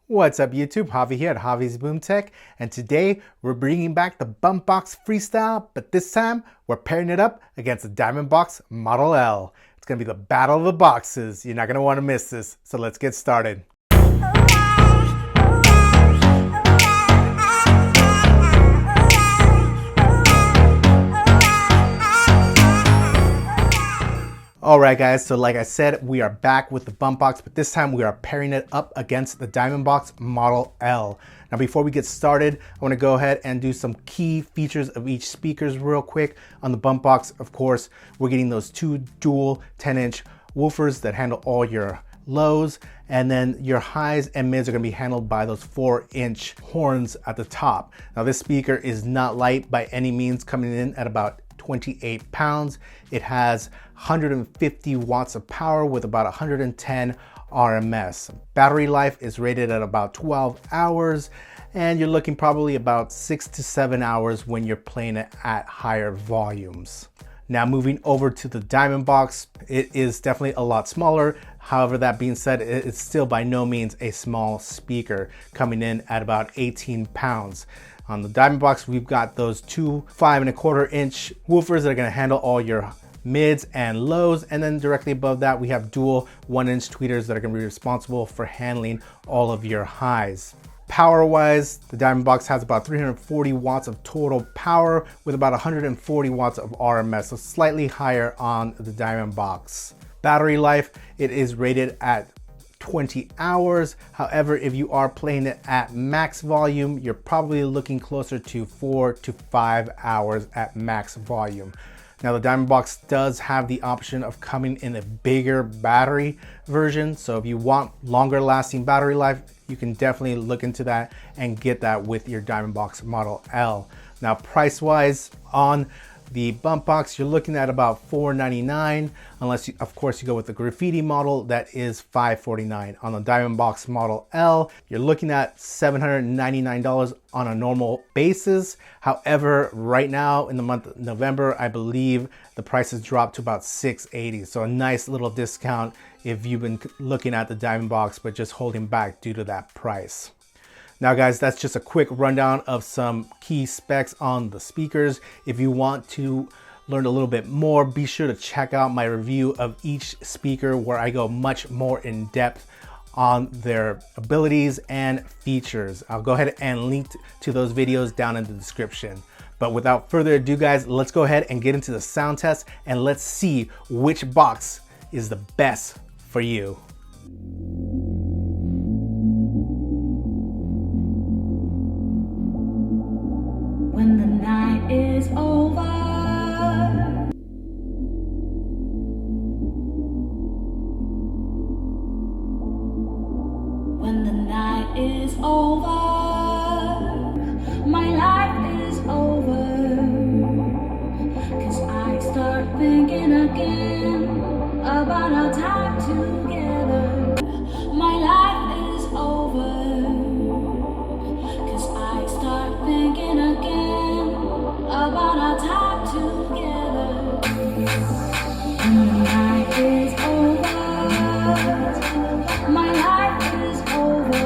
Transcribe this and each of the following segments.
What's up YouTube, Javi here at Javi's Boom Tech, and today we're bringing back the BumpBoxx Freestyle, but this time we're pairing it up against the DiamondBoxx Model L. It's going to be the battle of the boxes. You're not going to want to miss this, so let's get started. Alright guys, so like I said, we are back with the BumpBoxx, but this time we are pairing it up against the DiamondBoxx Model L. Now before we get started, I want to go ahead and do some key features of each speakers real quick. On the BumpBoxx, of course, we're getting those two dual 10-inch woofers that handle all your lows, and then your highs and mids are going to be handled by those 4-inch horns at the top. Now this speaker is not light by any means, coming in at about 28 pounds. It has 150 watts of power with about 110 RMS. Battery life is rated at about 12 hours, and you're looking probably about 6 to 7 hours when you're playing it at higher volumes. Now moving over to the DiamondBoxx, it is definitely a lot smaller. However, that being said, it's still by no means a small speaker, coming in at about 18 pounds. On the DiamondBoxx, we've got those two 5¼ inch woofers that are going to handle all your mids and lows, and then directly above that we have dual 1-inch tweeters that are going to be responsible for handling all of your highs. Power wise, the DiamondBoxx has about 340 watts of total power with about 140 watts of RMS, so slightly higher on the DiamondBoxx. Battery life, it is rated at 20 hours. However, if you are playing it at max volume, you're probably looking closer to 4 to 5 hours at max volume. Now the DiamondBoxx does have the option of coming in a bigger battery version, so if you want longer lasting battery life, you can definitely look into that and get that with your DiamondBoxx Model L. Now price wise, on the BumpBoxx, you're looking at about $499, unless you, of course, you go with the graffiti model, that is $549. On the DiamondBoxx Model L, you're looking at $799 on a normal basis. However, right now in the month of November, I believe the price has dropped to about $680. So a nice little discount if you've been looking at the DiamondBoxx but just holding back due to that price. Now guys, that's just a quick rundown of some key specs on the speakers. If you want to learn a little bit more, be sure to check out my review of each speaker where I go much more in depth on their abilities and features. I'll go ahead and link to those videos down in the description. But without further ado guys, let's go ahead and get into the sound test and let's see which box is the best for you. When the night is over, when the night is over, my life is over, 'cause I start thinking again about our time together. My life is over, 'cause I start thinking again about our time together. When the night is over, my life is over,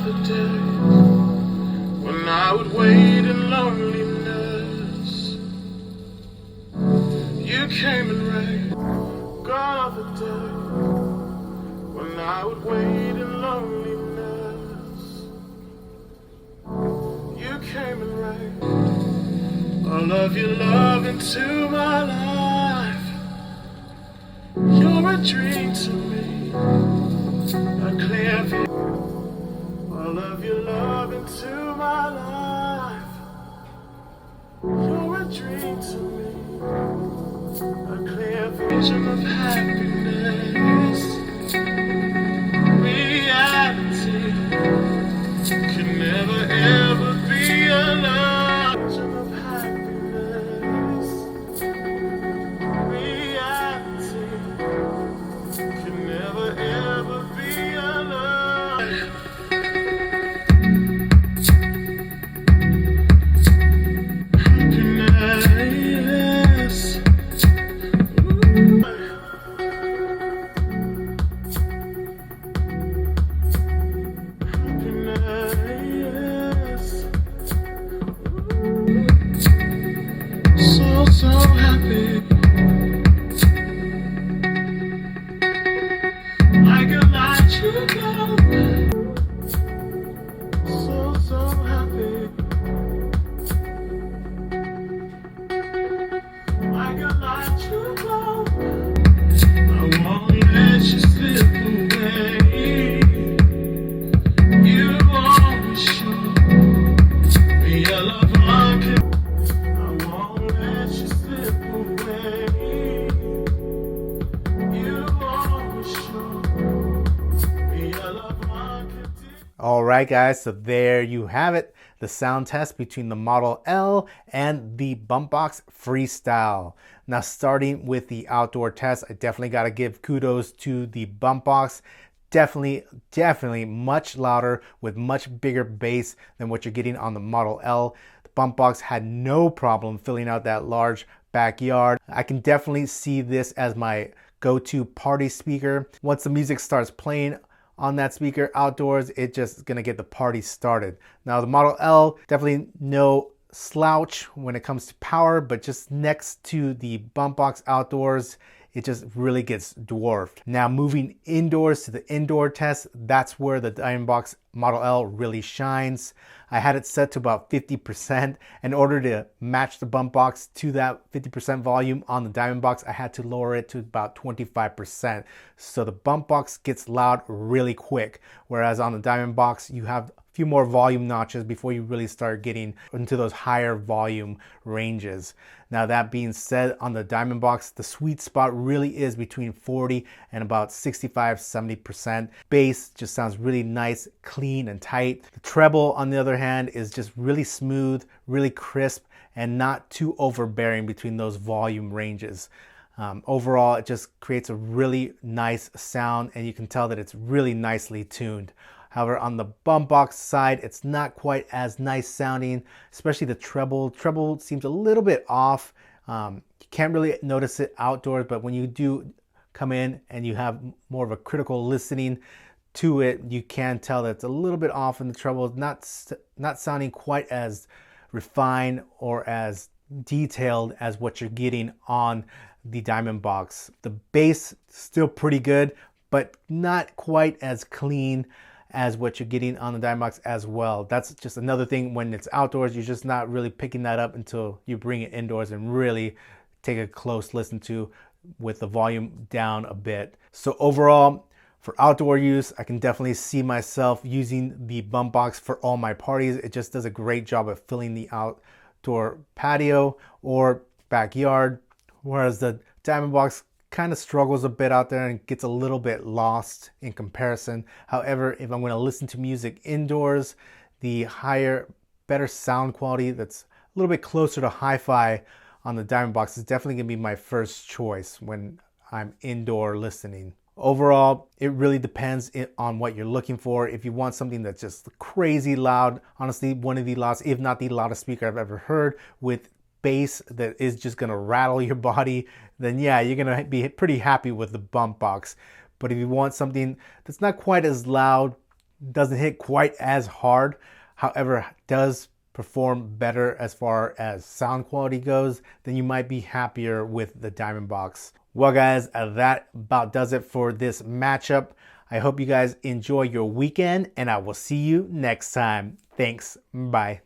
The day when I would wait in loneliness, you came and raised. Gone are the day when I would wait in loneliness, you came and raised all of your love into my life. You're a dream to me, a clear view. All of your love into my life. You're a dream to me, a clear vision of happiness. Reality can never ever be a love. Vision of happiness. Reality can never ever be a love. So happy, like a light you go. So happy, like a light you go. I won't let you slip away. You always show me your love unconditional. All right, guys, so there you have it, the sound test between the Model L and the BumpBoxx Freestyle. Now, starting with the outdoor test, I definitely got to give kudos to the BumpBoxx. Definitely much louder with much bigger bass than what you're getting on the Model L. The BumpBoxx had no problem filling out that large backyard. I can definitely see this as my go-to party speaker. Once the music starts playing on that speaker outdoors, it's just gonna get the party started. Now the Model L, definitely no slouch when it comes to power, but just next to the BumpBoxx outdoors, it just really gets dwarfed. Now moving indoors to the indoor test, that's where the DiamondBoxx Model L really shines. I had it set to about 50%. In order to match the BumpBoxx to that 50% volume on the DiamondBoxx, I had to lower it to about 25%. So the BumpBoxx gets loud really quick, whereas on the DiamondBoxx, you have a few more volume notches before you really start getting into those higher volume ranges. Now that being said, on the DiamondBoxx, the sweet spot really is between 40 and about 65-70%. Bass just sounds really nice, clean and tight. The treble, on the other hand, is just really smooth, really crisp, and not too overbearing between those volume ranges. Overall, it just creates a really nice sound, and you can tell that it's really nicely tuned. However, on the BumpBoxx side, it's not quite as nice sounding, especially the treble. Treble seems a little bit off. You can't really notice it outdoors, but when you do come in and you have more of a critical listening to it, you can tell that it's a little bit off in the treble, not sounding quite as refined or as detailed as what you're getting on the DiamondBoxx. The bass still pretty good, but not quite as clean as what you're getting on the DiamondBoxx as well. That's just another thing. When it's outdoors, you're just not really picking that up until you bring it indoors and really take a close listen to with the volume down a bit. So overall, for outdoor use, I can definitely see myself using the BumpBoxx for all my parties. It just does a great job of filling the outdoor patio or backyard, whereas the DiamondBoxx kind of struggles a bit out there and gets a little bit lost in comparison. However, if I'm going to listen to music indoors, the higher, better sound quality that's a little bit closer to hi-fi on the DiamondBoxx is definitely going to be my first choice when I'm indoor listening. Overall, it really depends on what you're looking for. If you want something that's just crazy loud, honestly, one of the loudest, if not the loudest speaker I've ever heard, with bass that is just gonna rattle your body, then yeah, you're gonna be pretty happy with the BumpBoxx. But if you want something that's not quite as loud, doesn't hit quite as hard, however, does perform better as far as sound quality goes, then you might be happier with the DiamondBoxx. Well guys, that about does it for this matchup. I hope you guys enjoy your weekend and I will see you next time. Thanks, bye.